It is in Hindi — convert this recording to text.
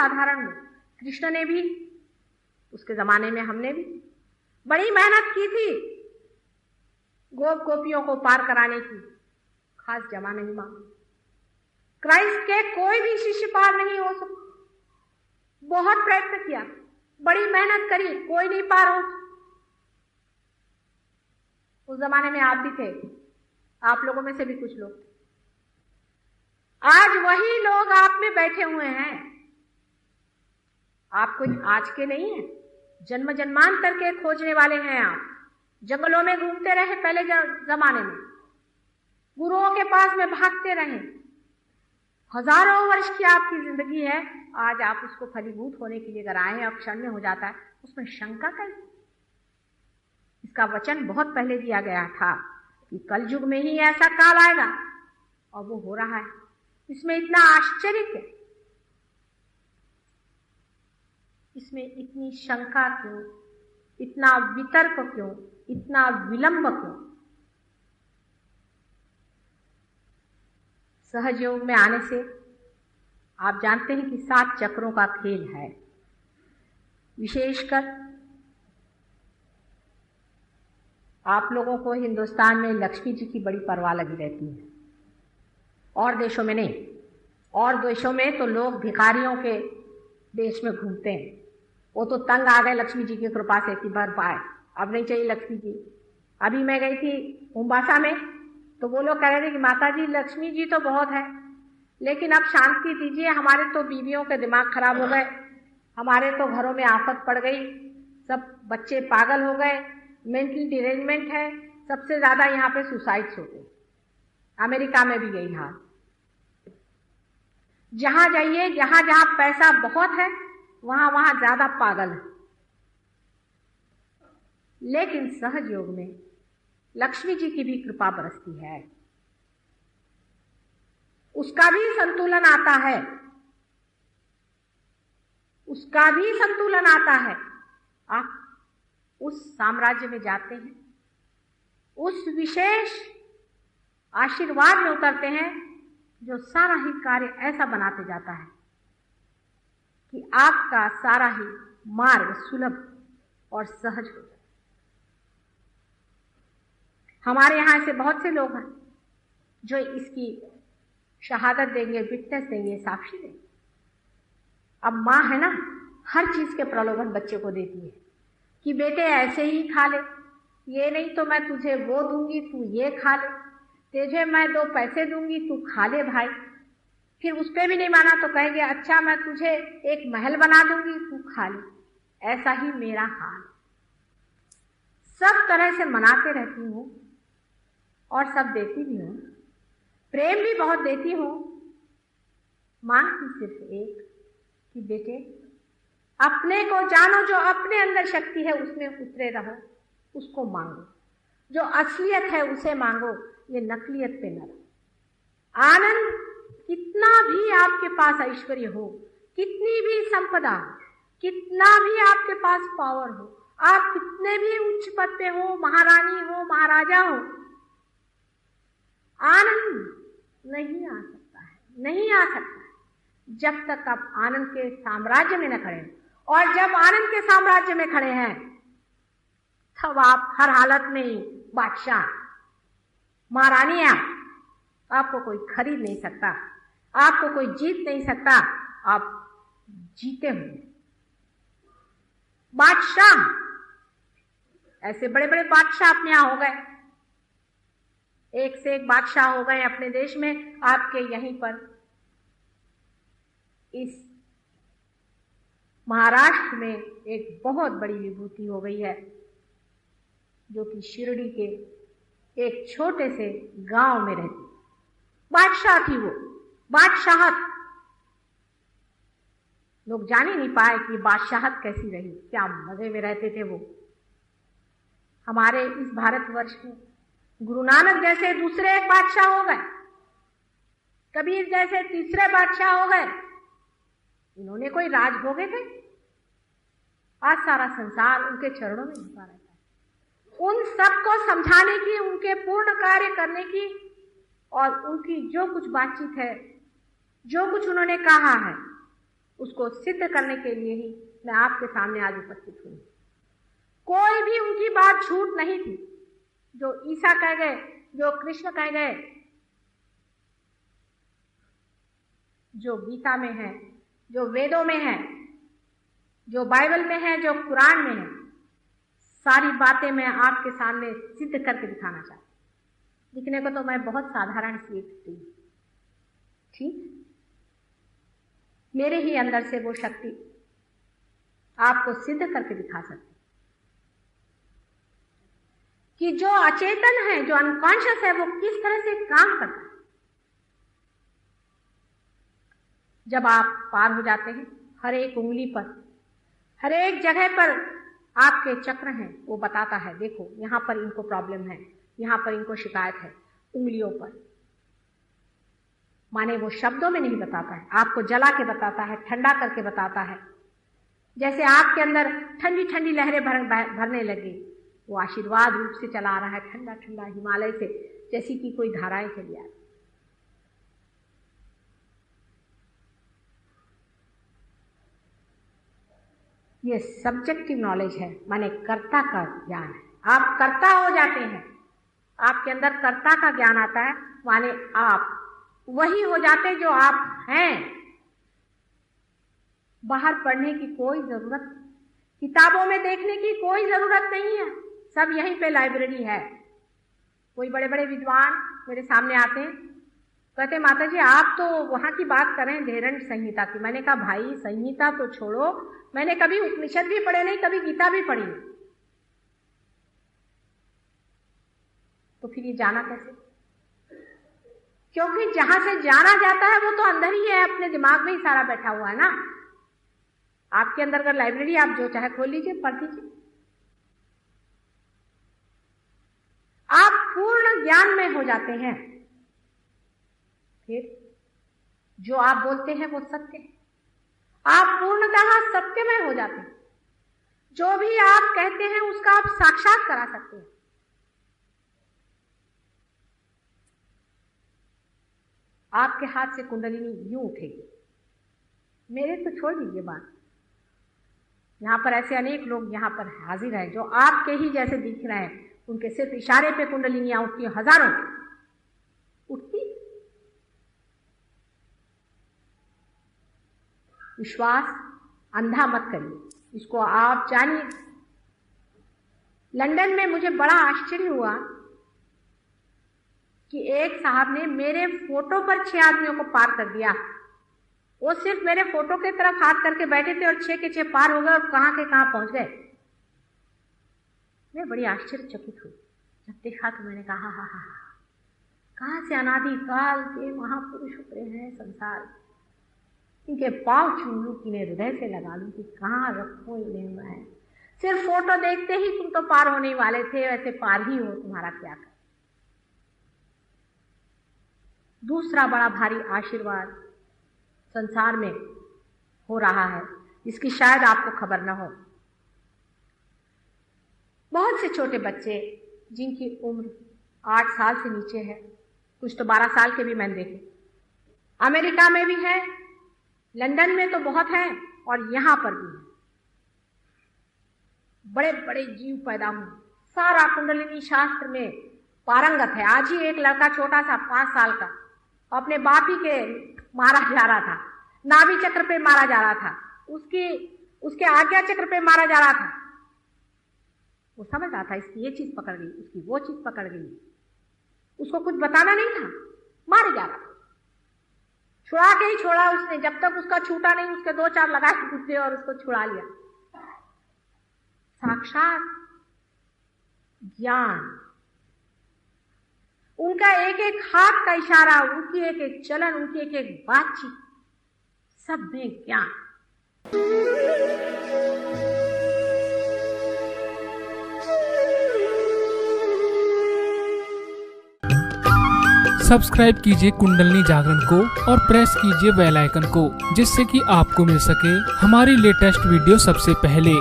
साधारण लोग। कृष्ण ने भी, उसके जमाने में हमने भी बड़ी मेहनत की थी गोप गोपियों को पार कराने की, खास जमा नहीं मांगा। क्राइस्ट के कोई भी शिष्य पार नहीं हो सकता। बहुत प्रयत्न किया, बड़ी मेहनत करी, कोई नहीं पार हो। उस जमाने में आप भी थे, आप लोगों में से भी कुछ लोग। आज वही लोग आप में बैठे हुए हैं। आप कोई आज के नहीं है, जन्म जन्मांतर के खोजने वाले हैं। आप जंगलों में घूमते रहे पहले जमाने में, गुरुओं के पास में भागते रहे। हजारों वर्ष की आपकी जिंदगी है, आज आप उसको फलीभूत होने के लिए अगर आए हैं, अब क्षण में हो जाता है, उसमें शंका कैसे? इसका वचन बहुत पहले दिया गया था कि कल युग में ही ऐसा काल आएगा, और वो हो रहा है। इसमें इतना आश्चर्य क्या? इसमें इतनी शंका क्यों, इतना वितर्क क्यों, इतना विलंब क्यों? सहज योग में आने से आप जानते हैं कि 7 चक्रों का खेल है। विशेषकर आप लोगों को हिंदुस्तान में लक्ष्मी जी की बड़ी परवाह लगी रहती है, और देशों में नहीं। और देशों में तो लोग भिखारियों के देश में घूमते हैं, वो तो तंग आ गए लक्ष्मी जी की कृपा से कि भर पाए, अब नहीं चाहिए लक्ष्मी जी। अभी मैं गई थी मोम्बासा में, तो वो लोग कह रहे थे कि माता जी लक्ष्मी जी तो बहुत है, लेकिन अब शांति दीजिए, हमारे तो बीवियों के दिमाग खराब हो गए, हमारे तो घरों में आफत पड़ गई, सब बच्चे पागल हो गए, मेंटल डिरेंजमेंट है, सबसे ज्यादा यहाँ पे सुसाइड्स होते हैं। अमेरिका में भी यही हाल। जहां जाइए, जहां जहां पैसा बहुत है, वहां वहां ज्यादा पागल है। लेकिन सहज योग में लक्ष्मी जी की भी कृपा बरसती है, उसका भी संतुलन आता है, उसका भी संतुलन आता है। आप उस साम्राज्य में जाते हैं, उस विशेष आशीर्वाद में उतरते हैं जो सारा ही कार्य ऐसा बनाते जाता है कि आपका सारा ही मार्ग सुलभ और सहज हो जाए। हमारे यहां ऐसे बहुत से लोग हैं जो इसकी शहादत देंगे, विटनेस देंगे, साक्षी देंगे। अब माँ है ना, हर चीज के प्रलोभन बच्चे को देती है कि बेटे ऐसे ही खा ले, ये नहीं तो मैं तुझे वो दूंगी, तू ये खा ले, तुझे मैं 2 पैसे दूंगी, तू खा ले भाई। फिर उस पर भी नहीं माना तो कहेंगे अच्छा मैं तुझे एक महल बना दूंगी, तू खा ले। ऐसा ही मेरा हाल, सब तरह से मनाते रहती हूँ और सब देती भी हूँ, प्रेम भी बहुत देती हूँ। मांगती सिर्फ एक कि बेटे अपने को जानो, जो अपने अंदर शक्ति है उसमें उतरे रहो, उसको मांगो, जो असलियत है उसे मांगो, ये नकलियत पे न रहो। आनंद कितना भी आपके पास ऐश्वर्य हो, कितनी भी संपदा, कितना भी आपके पास पावर हो, आप कितने भी उच्च पद पे हो, महारानी हो, महाराजा हो, आनंद नहीं आ सकता है, नहीं आ सकता है जब तक आप आनंद के साम्राज्य में न खड़े। और जब आनंद के साम्राज्य में खड़े हैं तब आप हर हालत में ही बादशाह, महारानी हैं। आपको कोई खरीद नहीं सकता, आपको कोई जीत नहीं सकता, आप जीते हुए बादशाह। ऐसे बड़े बड़े बादशाह अपने यहां हो गए, एक से एक बादशाह हो गए अपने देश में। आपके यहीं पर इस महाराष्ट्र में एक बहुत बड़ी विभूति हो गई है, जो कि शिरडी के एक छोटे से गांव में रहती। बादशाह थी वो, बादशाहत। लोग जान ही नहीं पाए कि बादशाहत कैसी रही, क्या मजे में रहते थे वो। हमारे इस भारतवर्ष में गुरु नानक जैसे दूसरे एक बादशाह हो गए, कबीर जैसे तीसरे बादशाह हो गए। इन्होंने कोई राज भोगे थे? आज सारा संसार उनके चरणों में झुका रहता है। उन सबको समझाने की, उनके पूर्ण कार्य करने की, और उनकी जो कुछ बातचीत है, जो कुछ उन्होंने कहा है, उसको सिद्ध करने के लिए ही मैं आपके सामने आज उपस्थित हुई। कोई भी उनकी बात झूठ नहीं थी। जो ईसा कह गए, जो कृष्ण कह गए, जो गीता में है, जो वेदों में है, जो बाइबल में है, जो कुरान में है, सारी बातें मैं आपके सामने सिद्ध करके दिखाना चाहती हूँ। दिखने को तो मैं बहुत साधारण सी एक स्त्री हूँ, ठीक, मेरे ही अंदर से वो शक्ति आपको सिद्ध करके दिखा सकती कि जो अचेतन है, जो अनकॉन्शियस है, वो किस तरह से काम करता है। जब आप पार हो जाते हैं, हर एक उंगली पर, हर एक जगह पर आपके चक्र हैं, वो बताता है देखो यहां पर इनको प्रॉब्लम है, यहां पर इनको शिकायत है, उंगलियों पर। माने वो शब्दों में नहीं बताता है, आपको जला के बताता है, ठंडा करके बताता है। जैसे आपके अंदर ठंडी ठंडी लहरें भरने लगी, वो आशीर्वाद रूप से चला आ रहा है, ठंडा ठंडा हिमालय से, जैसी कि कोई धाराएं चली आ रही। ये सब्जेक्टिव नॉलेज है, माने कर्ता का ज्ञान है। आप कर्ता हो जाते हैं, आपके अंदर कर्ता का ज्ञान आता है, माने आप वही हो जाते जो आप हैं। बाहर पढ़ने की कोई जरूरत, किताबों में देखने की कोई जरूरत नहीं है, सब यहीं पे लाइब्रेरी है। कोई बड़े बड़े विद्वान मेरे सामने आते हैं, कहते माता जी आप तो वहां की बात करें धेरण्य संहिता की। मैंने कहा भाई संहिता तो छोड़ो, मैंने कभी उपनिषद भी पढ़े नहीं, कभी गीता भी पढ़ी नहीं, तो फिर ये जाना कैसे? क्योंकि जहां से जाना जाता है वो तो अंदर ही है, अपने दिमाग में ही सारा बैठा हुआ है ना। आपके अंदर अगर लाइब्रेरी, आप जो चाहे खोल लीजिए, पढ़ लीजिए। आप पूर्ण ज्ञान में हो जाते हैं, फिर जो आप बोलते हैं वो सत्य है। आप पूर्णतः सत्यमय हो जाते हैं। जो भी आप कहते हैं उसका आप साक्षात करा सकते हैं। आपके हाथ से कुंडलिनी यूं उठेगी, मेरे तो छोड़ दीजिए बात। यहां पर ऐसे अनेक लोग यहां पर हाजिर हैं जो आपके ही जैसे दिख रहे हैं, उनके सिर्फ इशारे पे कुंडलिनियां उठती हैं, हजारों उठती। विश्वास अंधा मत करिए, इसको आप जानिए। लंदन में मुझे बड़ा आश्चर्य हुआ कि एक साहब ने मेरे फोटो पर 6 आदमियों को पार कर दिया। वो सिर्फ मेरे फोटो की तरफ हाथ करके बैठे थे और 6 के 6 पार हो गए और कहां के कहां पहुंच गए। मैं बड़ी आश्चर्यचकित हुई जब देखा, तो मैंने कहा हा हा, कहां से अनादि काल के महापुरुष उतरे हैं संसार, इनके पांव चूम लूं, इन्हें हृदय से लगा लूं कि कहां रखूं इन्हें मैं। सिर्फ फोटो देखते ही तुम तो पार होने वाले थे, वैसे पार ही हो, तुम्हारा क्या कर। दूसरा बड़ा भारी आशीर्वाद संसार में हो रहा है, जिसकी शायद आपको खबर न हो। बहुत से छोटे बच्चे जिनकी उम्र 8 साल से नीचे है, कुछ तो 12 साल के भी मैंने देखे, अमेरिका में भी है, लंदन में तो बहुत है और यहां पर भी है। बड़े बड़े जीव पैदा हुए, सारा कुंडलिनी शास्त्र में पारंगत है। आज ही एक लड़का छोटा सा 5 साल का अपने बाप ही के मारा जा रहा था, नाभि चक्र पे मारा जा रहा था, उसके आज्ञा चक्र पे मारा जा रहा था। वो समझ रहा था इसकी ये चीज पकड़ गई, उसकी वो चीज पकड़ गई, उसको कुछ बताना नहीं था, मारे जा रहा था। छुड़ा के ही छोड़ा उसने, जब तक उसका छूटा नहीं उसके 2-4 लगाए घुसे और उसको छुड़ा लिया। साक्षात ज्ञान, उनका एक एक हाथ का इशारा, उनकी एक एक चलन, उनकी एक एक बातचीत, सब में ज्ञान। सब्सक्राइब कीजिए कुंडलिनी जागरण को और प्रेस कीजिए बेल आइकन को, जिससे कि आपको मिल सके हमारी लेटेस्ट वीडियो सबसे पहले।